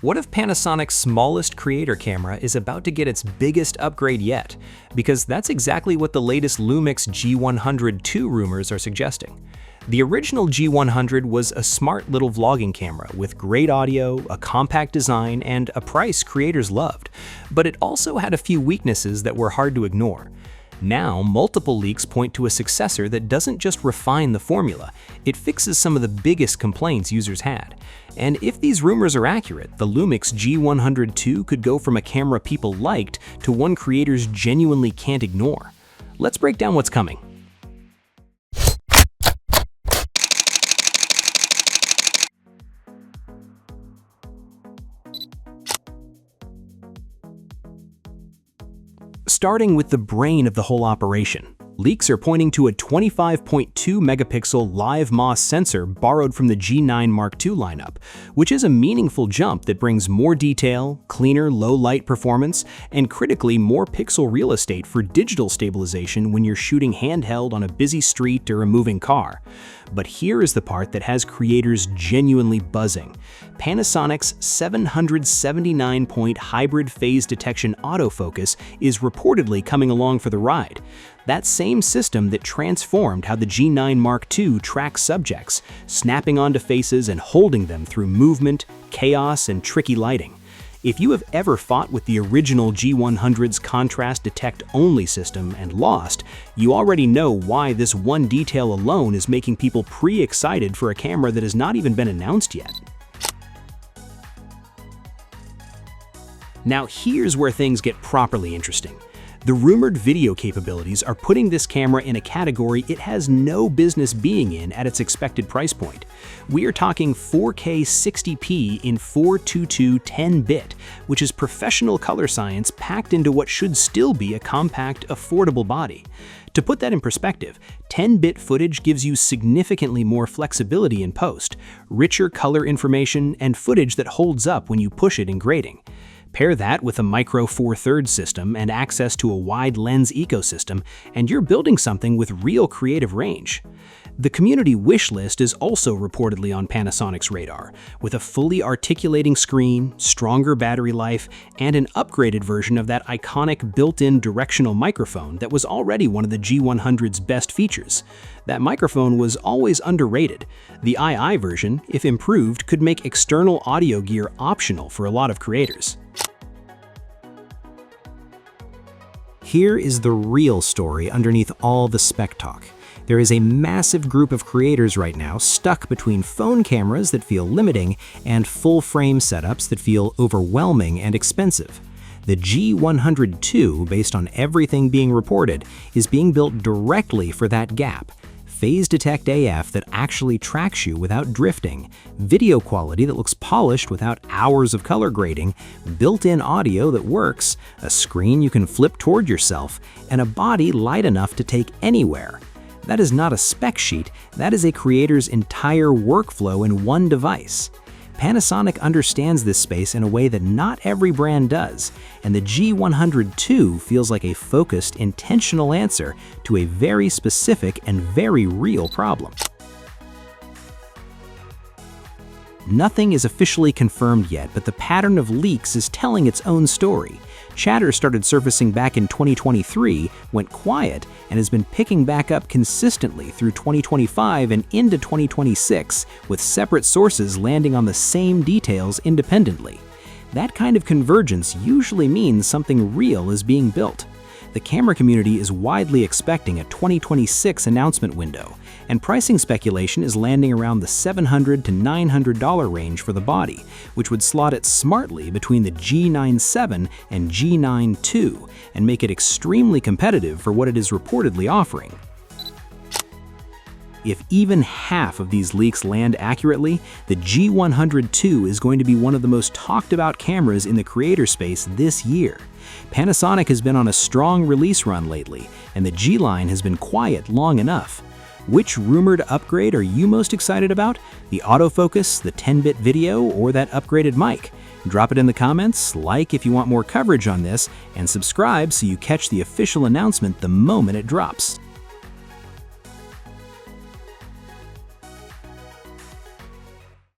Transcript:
What if Panasonic's smallest creator camera is about to get its biggest upgrade yet? Because that's exactly what the latest Lumix G100 II rumors are suggesting. The original G100 was a smart little vlogging camera with great audio, a compact design, and a price creators loved, but it also had a few weaknesses that were hard to ignore. Now, multiple leaks point to a successor that doesn't just refine the formula, it fixes some of the biggest complaints users had. And if these rumors are accurate, the Lumix G100 II could go from a camera people liked to one creators genuinely can't ignore. Let's break down what's coming. Starting with the brain of the whole operation. Leaks are pointing to a 25.2 megapixel live MOS sensor borrowed from the G9 Mark II lineup, which is a meaningful jump that brings more detail, cleaner low-light performance, and critically more pixel real estate for digital stabilization when you're shooting handheld on a busy street or a moving car. But here is the part that has creators genuinely buzzing. Panasonic's 779-point hybrid phase detection autofocus is reportedly coming along for the ride. That same system that transformed how the G9 Mark II tracks subjects, snapping onto faces and holding them through movement, chaos, and tricky lighting. If you have ever fought with the original G100's contrast detect only system and lost, you already know why this one detail alone is making people pre-excited for a camera that has not even been announced yet. Now here's where things get properly interesting. The rumored video capabilities are putting this camera in a category it has no business being in at its expected price point. We are talking 4K 60p in 422 10-bit, which is professional color science packed into what should still be a compact, affordable body. To put that in perspective, 10-bit footage gives you significantly more flexibility in post, richer color information, and footage that holds up when you push it in grading. Pair that with a micro 4/3 system and access to a wide lens ecosystem, and you're building something with real creative range. The community wish list is also reportedly on Panasonic's radar, with a fully articulating screen, stronger battery life, and an upgraded version of that iconic built-in directional microphone that was already one of the G100's best features. That microphone was always underrated. The II version, if improved, could make external audio gear optional for a lot of creators. Here is the real story underneath all the spec talk. There is a massive group of creators right now stuck between phone cameras that feel limiting and full-frame setups that feel overwhelming and expensive. The G100 II, based on everything being reported, is being built directly for that gap. Phase Detect AF that actually tracks you without drifting, video quality that looks polished without hours of color grading, built-in audio that works, a screen you can flip toward yourself, and a body light enough to take anywhere. That is not a spec sheet, that is a creator's entire workflow in one device. Panasonic understands this space in a way that not every brand does, and the G100 II feels like a focused, intentional answer to a very specific and very real problem. Nothing is officially confirmed yet, but the pattern of leaks is telling its own story. Chatter started surfacing back in 2023, went quiet, and has been picking back up consistently through 2025 and into 2026, with separate sources landing on the same details independently. That kind of convergence usually means something real is being built. The camera community is widely expecting a 2026 announcement window, and pricing speculation is landing around the $700 to $900 range for the body, which would slot it smartly between the G9 and G9 II and make it extremely competitive for what it is reportedly offering. If even half of these leaks land accurately, the G100 II is going to be one of the most talked about cameras in the creator space this year. Panasonic has been on a strong release run lately, and the G line has been quiet long enough. Which rumored upgrade are you most excited about? The autofocus, the 10-bit video, or that upgraded mic? Drop it in the comments, like if you want more coverage on this, and subscribe so you catch the official announcement the moment it drops.